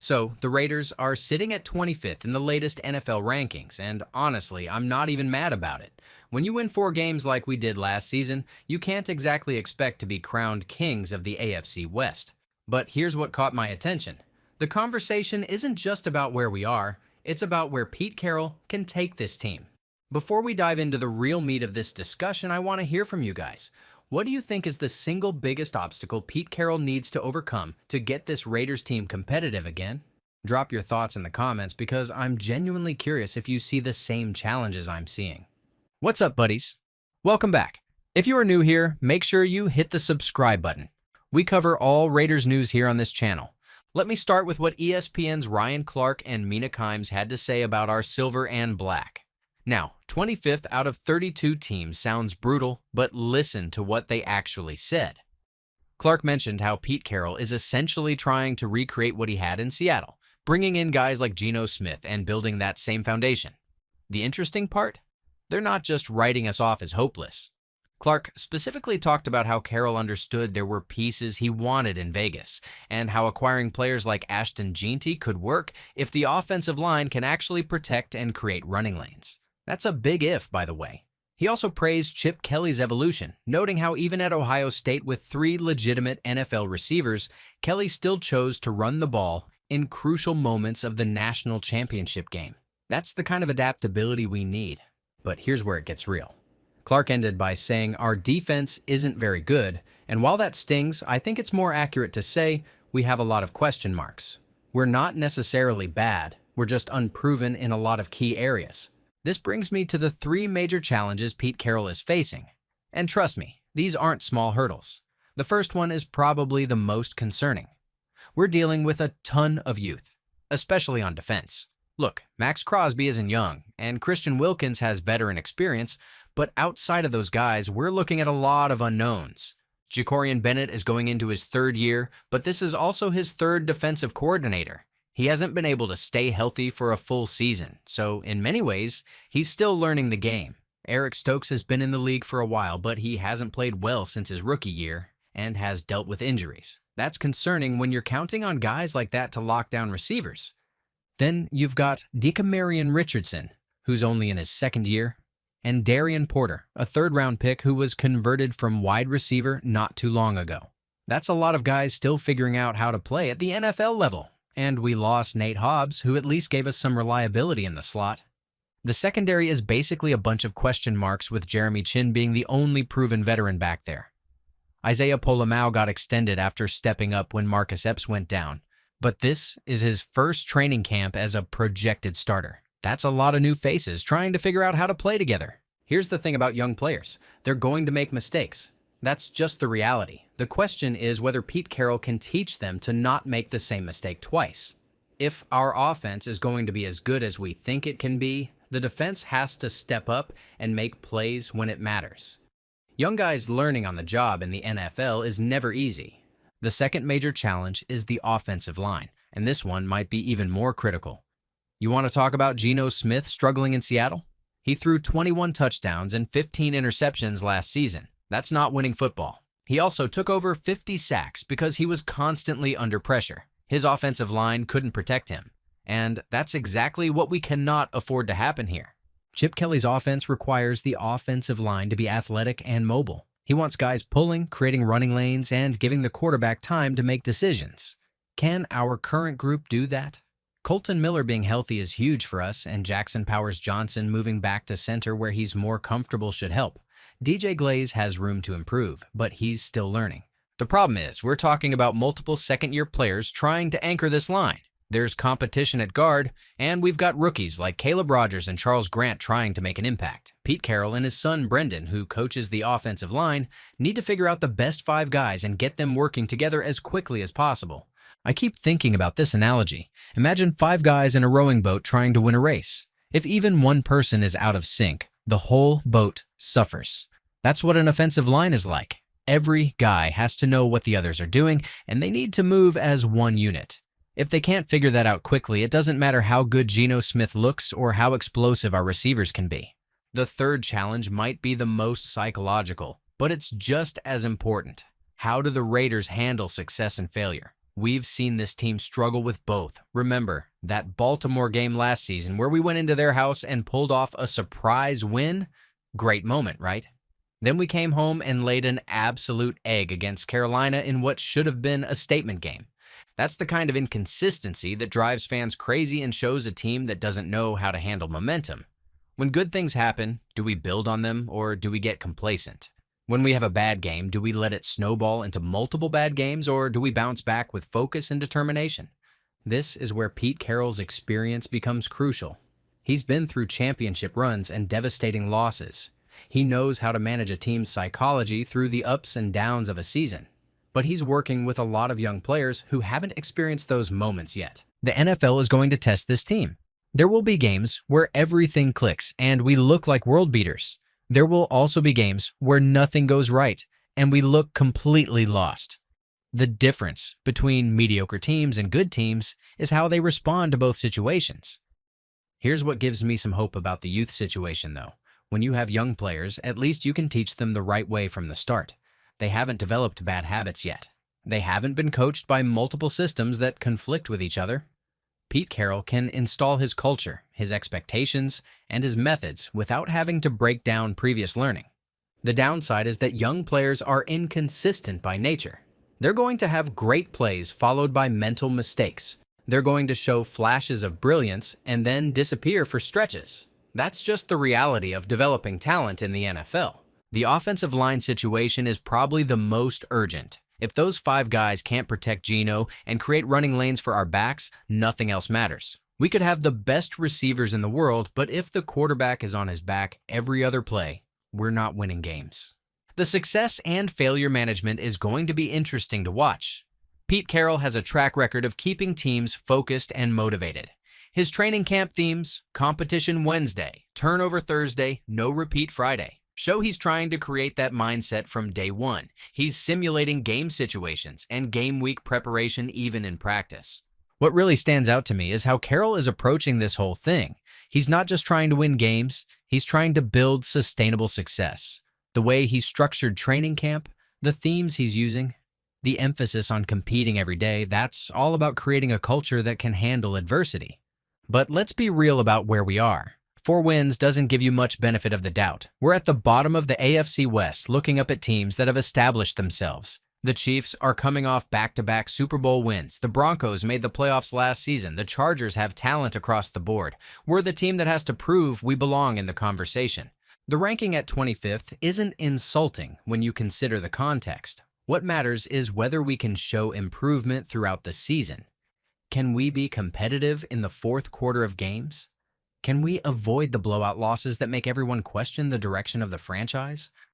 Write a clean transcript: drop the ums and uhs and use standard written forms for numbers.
So, the Raiders are sitting at 25th in the latest NFL rankings, and honestly, I'm not even mad about it. When you win 4 games like we did last season, you can't exactly expect to be crowned kings of the AFC West. But here's what caught my attention. The conversation isn't just about where we are, it's about where Pete Carroll can take this team. Before we dive into the real meat of this discussion, I want to hear from you guys. What do you think is the single biggest obstacle Pete Carroll needs to overcome to get this Raiders team competitive again? Drop your thoughts in the comments because I'm genuinely curious if you see the same challenges I'm seeing. What's up, buddies? Welcome back. If you are new here, make sure you hit the subscribe button. We cover all Raiders news here on this channel. Let me start with what ESPN's Ryan Clark and Mina Kimes had to say about our silver and black. Now, 25th out of 32 teams sounds brutal, but listen to what they actually said. Clark mentioned how Pete Carroll is essentially trying to recreate what he had in Seattle, bringing in guys like Geno Smith and building that same foundation. The interesting part? They're not just writing us off as hopeless. Clark specifically talked about how Carroll understood there were pieces he wanted in Vegas, and how acquiring players like Ashton Jeanty could work if the offensive line can actually protect and create running lanes. That's a big if, by the way. He also praised Chip Kelly's evolution, noting how even at Ohio State with 3 legitimate NFL receivers, Kelly still chose to run the ball in crucial moments of the national championship game. That's the kind of adaptability we need. But here's where it gets real. Clark ended by saying our defense isn't very good, and while that stings, I think it's more accurate to say we have a lot of question marks. We're not necessarily bad, we're just unproven in a lot of key areas. This brings me to the 3 major challenges Pete Carroll is facing. And trust me, these aren't small hurdles. The first one is probably the most concerning. We're dealing with a ton of youth, especially on defense. Look, Maxx Crosby isn't young, and Christian Wilkins has veteran experience, but outside of those guys, we're looking at a lot of unknowns. Jakorian Bennett is going into his 3rd year, but this is also his 3rd defensive coordinator. He hasn't been able to stay healthy for a full season, so in many ways, he's still learning the game. Eric Stokes has been in the league for a while, but he hasn't played well since his rookie year and has dealt with injuries. That's concerning when you're counting on guys like that to lock down receivers. Then you've got Decamerion Richardson, who's only in his 2nd year, and Darian Porter, a 3rd-round pick who was converted from wide receiver not too long ago. That's a lot of guys still figuring out how to play at the NFL level. And we lost Nate Hobbs, who at least gave us some reliability in the slot. The secondary is basically a bunch of question marks, with Jeremy Chin being the only proven veteran back there. Isaiah Polamau got extended after stepping up when Marcus Epps went down, but this is his first training camp as a projected starter. That's a lot of new faces trying to figure out how to play together. Here's the thing about young players. They're going to make mistakes. That's just the reality. The question is whether Pete Carroll can teach them to not make the same mistake twice. If our offense is going to be as good as we think it can be, the defense has to step up and make plays when it matters. Young guys learning on the job in the NFL is never easy. The second major challenge is the offensive line, and this one might be even more critical. You want to talk about Geno Smith struggling in Seattle? He threw 21 touchdowns and 15 interceptions last season. That's not winning football. He also took over 50 sacks because he was constantly under pressure. His offensive line couldn't protect him. And that's exactly what we cannot afford to happen here. Chip Kelly's offense requires the offensive line to be athletic and mobile. He wants guys pulling, creating running lanes, and giving the quarterback time to make decisions. Can our current group do that? Colton Miller being healthy is huge for us, and Jackson Powers-Johnson moving back to center where he's more comfortable should help. DJ Glaze has room to improve, but he's still learning. The problem is, we're talking about multiple second-year players trying to anchor this line. There's competition at guard, and we've got rookies like Caleb Rogers and Charles Grant trying to make an impact. Pete Carroll and his son Brendan, who coaches the offensive line, need to figure out the best 5 guys and get them working together as quickly as possible. I keep thinking about this analogy. Imagine 5 guys in a rowing boat trying to win a race. If even one person is out of sync, the whole boat suffers. That's what an offensive line is like. Every guy has to know what the others are doing, and they need to move as one unit. If they can't figure that out quickly, it doesn't matter how good Geno Smith looks or how explosive our receivers can be. The third challenge might be the most psychological, but it's just as important. How do the Raiders handle success and failure? We've seen this team struggle with both. Remember that Baltimore game last season where we went into their house and pulled off a surprise win? Great moment, right? Then we came home and laid an absolute egg against Carolina in what should have been a statement game. That's the kind of inconsistency that drives fans crazy and shows a team that doesn't know how to handle momentum. When good things happen, do we build on them or do we get complacent? When we have a bad game, do we let it snowball into multiple bad games or do we bounce back with focus and determination? This is where Pete Carroll's experience becomes crucial. He's been through championship runs and devastating losses. He knows how to manage a team's psychology through the ups and downs of a season. But he's working with a lot of young players who haven't experienced those moments yet. The NFL is going to test this team. There will be games where everything clicks and we look like world beaters. There will also be games where nothing goes right and we look completely lost. The difference between mediocre teams and good teams is how they respond to both situations. Here's what gives me some hope about the youth situation, though. When you have young players, at least you can teach them the right way from the start. They haven't developed bad habits yet. They haven't been coached by multiple systems that conflict with each other. Pete Carroll can install his culture, his expectations, and his methods without having to break down previous learning. The downside is that young players are inconsistent by nature. They're going to have great plays followed by mental mistakes. They're going to show flashes of brilliance and then disappear for stretches. That's just the reality of developing talent in the NFL. The offensive line situation is probably the most urgent. If those 5 guys can't protect Geno and create running lanes for our backs, nothing else matters. We could have the best receivers in the world, but if the quarterback is on his back every other play, we're not winning games. The success and failure management is going to be interesting to watch. Pete Carroll has a track record of keeping teams focused and motivated. His training camp themes, competition Wednesday, turnover Thursday, no repeat Friday, show he's trying to create that mindset from day one. He's simulating game situations and game week preparation even in practice. What really stands out to me is how Carroll is approaching this whole thing. He's not just trying to win games, he's trying to build sustainable success. The way he's structured training camp, the themes he's using, the emphasis on competing every day, that's all about creating a culture that can handle adversity. But let's be real about where we are. 4 wins doesn't give you much benefit of the doubt. We're at the bottom of the AFC West looking up at teams that have established themselves. The Chiefs are coming off back-to-back Super Bowl wins. The Broncos made the playoffs last season. The Chargers have talent across the board. We're the team that has to prove we belong in the conversation. The ranking at 25th isn't insulting when you consider the context. What matters is whether we can show improvement throughout the season. Can we be competitive in the fourth quarter of games? Can we avoid the blowout losses that make everyone question the direction of the franchise?